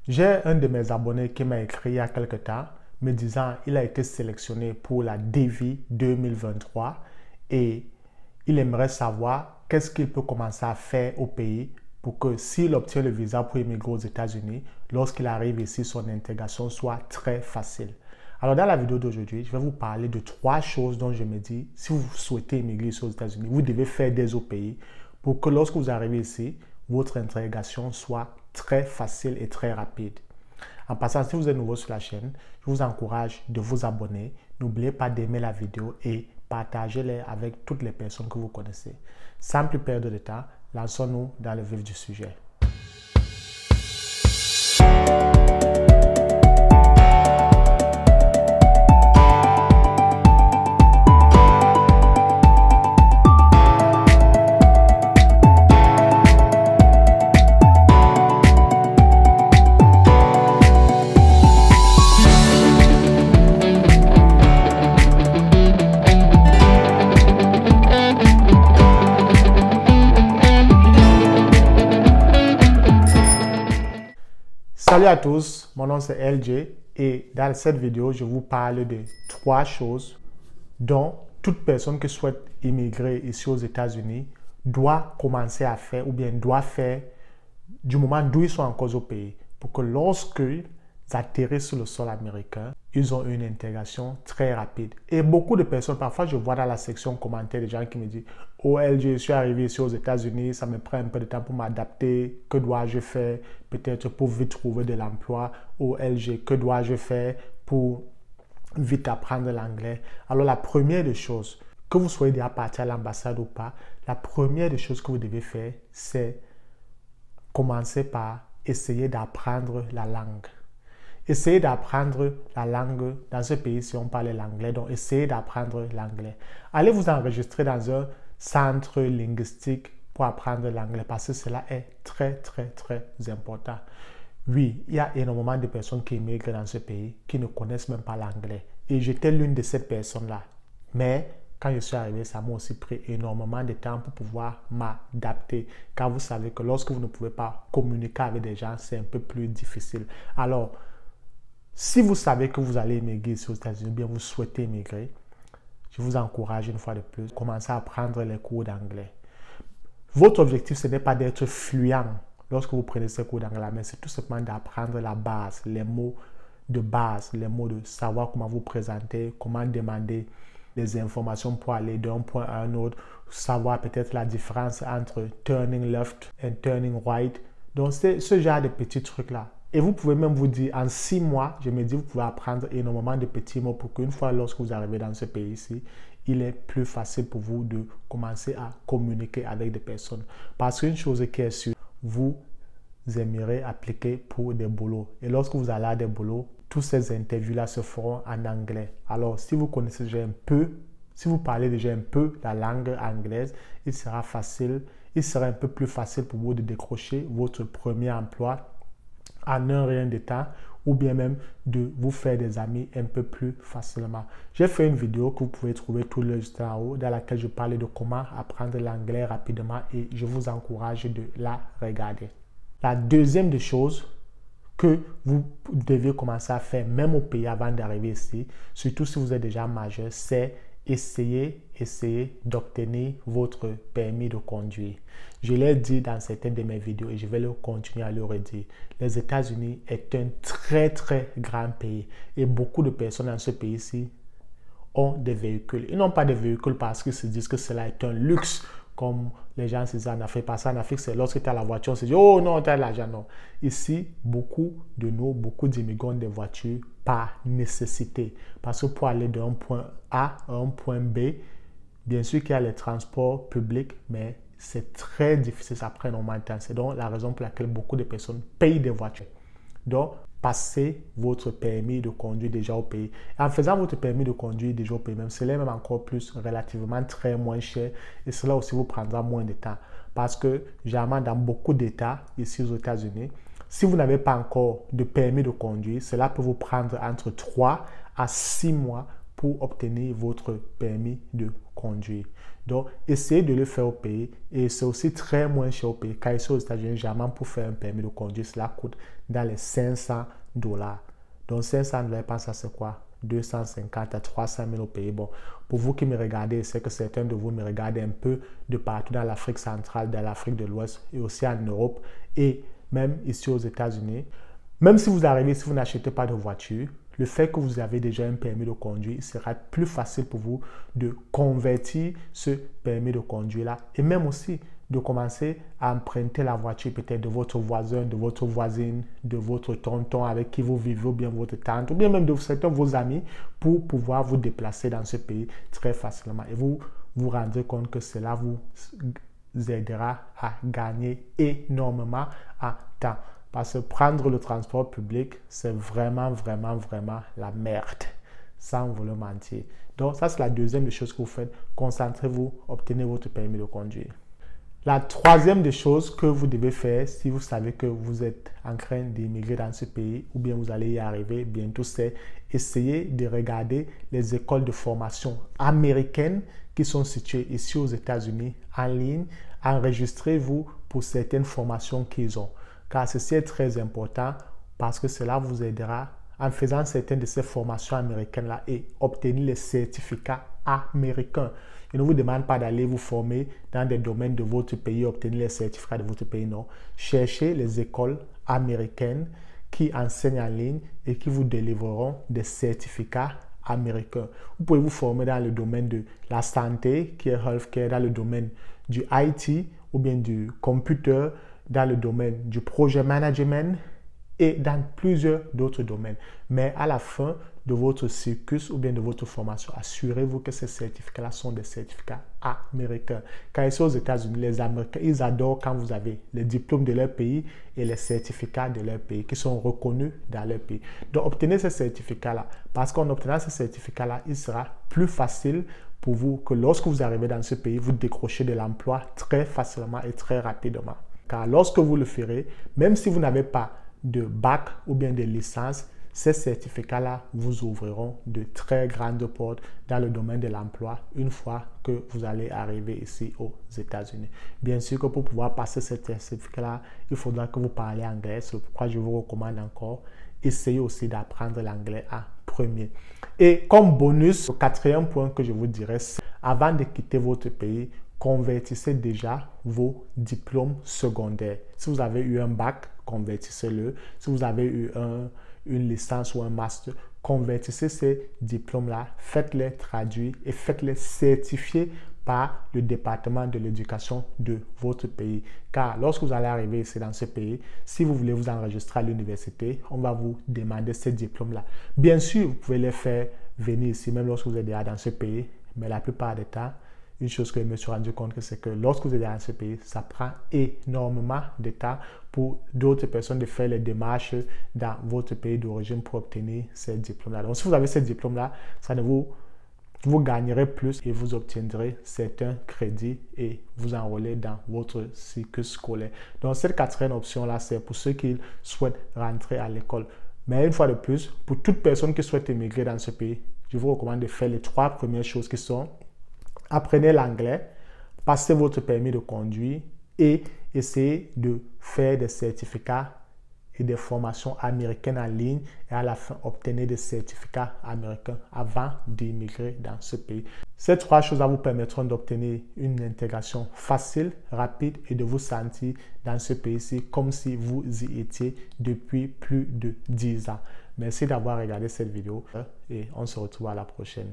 J'ai un de mes abonnés qui m'a écrit il y a quelque temps me disant qu'il a été sélectionné pour la DV 2023 et il aimerait savoir qu'est-ce qu'il peut commencer à faire au pays pour que s'il obtient le visa pour immigrer aux États-Unis, lorsqu'il arrive ici, son intégration soit très facile. Alors, dans la vidéo d'aujourd'hui, je vais vous parler de 3 choses dont je me dis, si vous souhaitez immigrer ici aux États-Unis, vous devez faire dès au pays pour que lorsque vous arrivez ici, votre intégration soit très facile et très rapide. En passant, si vous êtes nouveau sur la chaîne, je vous encourage de vous abonner. N'oubliez pas d'aimer la vidéo et partagez-les avec toutes les personnes que vous connaissez. Sans plus perdre de temps, lançons-nous dans le vif du sujet. Salut à tous, mon nom c'est LJ et dans cette vidéo, je vous parle de 3 choses dont toute personne qui souhaite immigrer ici aux États-Unis doit commencer à faire ou bien doit faire du moment d'où ils sont encore au pays pour que lorsqu'ils atterrissent sur le sol américain, ils ont une intégration très rapide. Et beaucoup de personnes, parfois je vois dans la section commentaires des gens qui me disent « Oh LJ, je suis arrivé ici aux États-Unis, ça me prend un peu de temps pour m'adapter, que dois-je faire peut-être pour vite trouver de l'emploi? Oh LJ, que dois-je faire pour vite apprendre l'anglais ?» Alors la première des choses, que vous soyez déjà parti à l'ambassade ou pas, la première des choses que vous devez faire, c'est commencer par essayer d'apprendre la langue. Essayez d'apprendre la langue dans ce pays si on parle l'anglais. Donc, essayez d'apprendre l'anglais. Allez vous enregistrer dans un centre linguistique pour apprendre l'anglais parce que cela est très important. Oui, il y a énormément de personnes qui immigrent dans ce pays qui ne connaissent même pas l'anglais. Et j'étais l'une de ces personnes-là. Mais quand je suis arrivé, ça m'a aussi pris énormément de temps pour pouvoir m'adapter. Car vous savez que lorsque vous ne pouvez pas communiquer avec des gens, c'est un peu plus difficile. Alors, si vous savez que vous allez immigrer ici aux États-Unis, bien vous souhaitez immigrer, je vous encourage une fois de plus, commencez à prendre les cours d'anglais. Votre objectif, ce n'est pas d'être fluent lorsque vous prenez ces cours d'anglais, mais c'est tout simplement d'apprendre la base, les mots de base, les mots de savoir comment vous présenter, comment demander des informations pour aller d'un point à un autre, savoir peut-être la différence entre turning left et turning right. Donc, c'est ce genre de petits trucs-là. Et vous pouvez même vous dire, en 6 mois, je me dis, vous pouvez apprendre énormément de petits mots pour qu'une fois, lorsque vous arrivez dans ce pays-ci, il est plus facile pour vous de commencer à communiquer avec des personnes. Parce qu'une chose qui est sûre, vous aimerez appliquer pour des boulots. Et lorsque vous allez à des boulots, toutes ces interviews-là se feront en anglais. Alors, si vous connaissez déjà un peu, si vous parlez déjà un peu la langue anglaise, il sera un peu plus facile pour vous de décrocher votre premier emploi en un rien de temps ou bien même de vous faire des amis un peu plus facilement. J'ai fait une vidéo que vous pouvez trouver tout le juste en haut dans laquelle je parlais de comment apprendre l'anglais rapidement et je vous encourage de la regarder. La deuxième des choses que vous devez commencer à faire même au pays avant d'arriver ici, surtout si vous êtes déjà majeur, c'est essayez d'obtenir votre permis de conduire. Je l'ai dit dans certaines de mes vidéos et je vais le continuer à le redire. Les États-Unis est un très grand pays et beaucoup de personnes dans ce pays-ci ont des véhicules. Ils n'ont pas de véhicules parce qu'ils se disent que cela est un luxe comme les gens se disent en Afrique. Parce qu'en Afrique, c'est lorsque tu as la voiture, on se dit « Oh non, tu as l'argent. » Non. Ici, beaucoup d'immigrants ont des voitures par nécessité. Parce que pour aller d'un point A à un point B, bien sûr qu'il y a les transports publics, mais c'est très difficile, ça prend énormément de temps. C'est donc la raison pour laquelle beaucoup de personnes payent des voitures. Donc, passez votre permis de conduire déjà au pays. En faisant votre permis de conduire déjà au pays, même cela même encore plus relativement très moins cher et cela aussi vous prendra moins de temps. Parce que, généralement, dans beaucoup d'États, ici aux États-Unis, si vous n'avez pas encore de permis de conduire, cela peut vous prendre entre 3 à 6 mois pour obtenir votre permis de conduire. Donc, essayez de le faire au pays et c'est aussi très moins cher au pays. Car ici aux États-Unis, généralement pour faire un permis de conduire, cela coûte dans les $500. Donc, $500, je pense que c'est quoi? 250 à 300 000 au pays. Bon, pour vous qui me regardez, c'est que certains de vous me regardent un peu de partout dans l'Afrique centrale, dans l'Afrique de l'Ouest et aussi en Europe et même ici aux États-Unis. Même si vous arrivez, si vous n'achetez pas de voiture, le fait que vous avez déjà un permis de conduire, il sera plus facile pour vous de convertir ce permis de conduire-là et même aussi de commencer à emprunter la voiture peut-être de votre voisin, de votre voisine, de votre tonton avec qui vous vivez ou bien votre tante ou bien même de certains de vos amis pour pouvoir vous déplacer dans ce pays très facilement. Et vous vous rendrez compte que cela vous aidera à gagner énormément en temps. Parce que prendre le transport public, c'est vraiment la merde, sans vous le mentir. Donc, ça, c'est la deuxième des choses que vous faites. Concentrez-vous, obtenez votre permis de conduire. La troisième des choses que vous devez faire si vous savez que vous êtes en train d'immigrer dans ce pays ou bien vous allez y arriver bientôt, c'est essayer de regarder les écoles de formation américaines qui sont situées ici aux États-Unis en ligne. Enregistrez-vous pour certaines formations qu'ils ont. Car ceci est très important parce que cela vous aidera en faisant certaines de ces formations américaines-là et obtenir les certificats américains. Je ne vous demande pas d'aller vous former dans des domaines de votre pays, obtenir les certificats de votre pays, non. Cherchez les écoles américaines qui enseignent en ligne et qui vous délivreront des certificats américains. Vous pouvez vous former dans le domaine de la santé, qui est healthcare, dans le domaine du IT ou bien du computer, dans le domaine du projet management et dans plusieurs d'autres domaines. Mais à la fin de votre cycle ou bien de votre formation, assurez-vous que ces certificats-là sont des certificats américains. Car ici aux États-Unis, les Américains, ils adorent quand vous avez les diplômes de leur pays et les certificats de leur pays qui sont reconnus dans leur pays. Donc, obtenez ces certificats-là parce qu'en obtenant ces certificats-là, il sera plus facile pour vous que lorsque vous arrivez dans ce pays, vous décrochez de l'emploi très facilement et très rapidement. Car lorsque vous le ferez, même si vous n'avez pas de bac ou bien de licence, ces certificats-là vous ouvriront de très grandes portes dans le domaine de l'emploi une fois que vous allez arriver ici aux États-Unis. Bien sûr que pour pouvoir passer ces certificats-là, il faudra que vous parliez anglais. C'est pourquoi je vous recommande encore, essayez aussi d'apprendre l'anglais en premier. Et comme bonus, le quatrième point que je vous dirais, c'est avant de quitter votre pays, convertissez déjà vos diplômes secondaires. Si vous avez eu un bac, convertissez-le. Si vous avez eu une licence ou un master, convertissez ces diplômes-là, faites-les traduire et faites-les certifier par le département de l'éducation de votre pays. Car lorsque vous allez arriver ici dans ce pays, si vous voulez vous enregistrer à l'université, on va vous demander ces diplômes-là. Bien sûr, vous pouvez les faire venir ici, même lorsque vous êtes déjà dans ce pays, mais la plupart du temps, une chose que je me suis rendu compte, c'est que lorsque vous êtes dans ce pays, ça prend énormément de temps pour d'autres personnes de faire les démarches dans votre pays d'origine pour obtenir ces diplômes-là. Donc, si vous avez ces diplômes-là, ça ne vous gagnerez plus et vous obtiendrez certains crédits et vous enrôlez dans votre cycle scolaire. Donc, cette quatrième option-là, c'est pour ceux qui souhaitent rentrer à l'école. Mais une fois de plus, pour toute personne qui souhaite émigrer dans ce pays, je vous recommande de faire les trois premières choses qui sont: apprenez l'anglais, passez votre permis de conduire et essayez de faire des certificats et des formations américaines en ligne et à la fin, obtenez des certificats américains avant d'immigrer dans ce pays. Ces trois choses vous permettront d'obtenir une intégration facile, rapide et de vous sentir dans ce pays-ci comme si vous y étiez depuis plus de 10 ans. Merci d'avoir regardé cette vidéo et on se retrouve à la prochaine.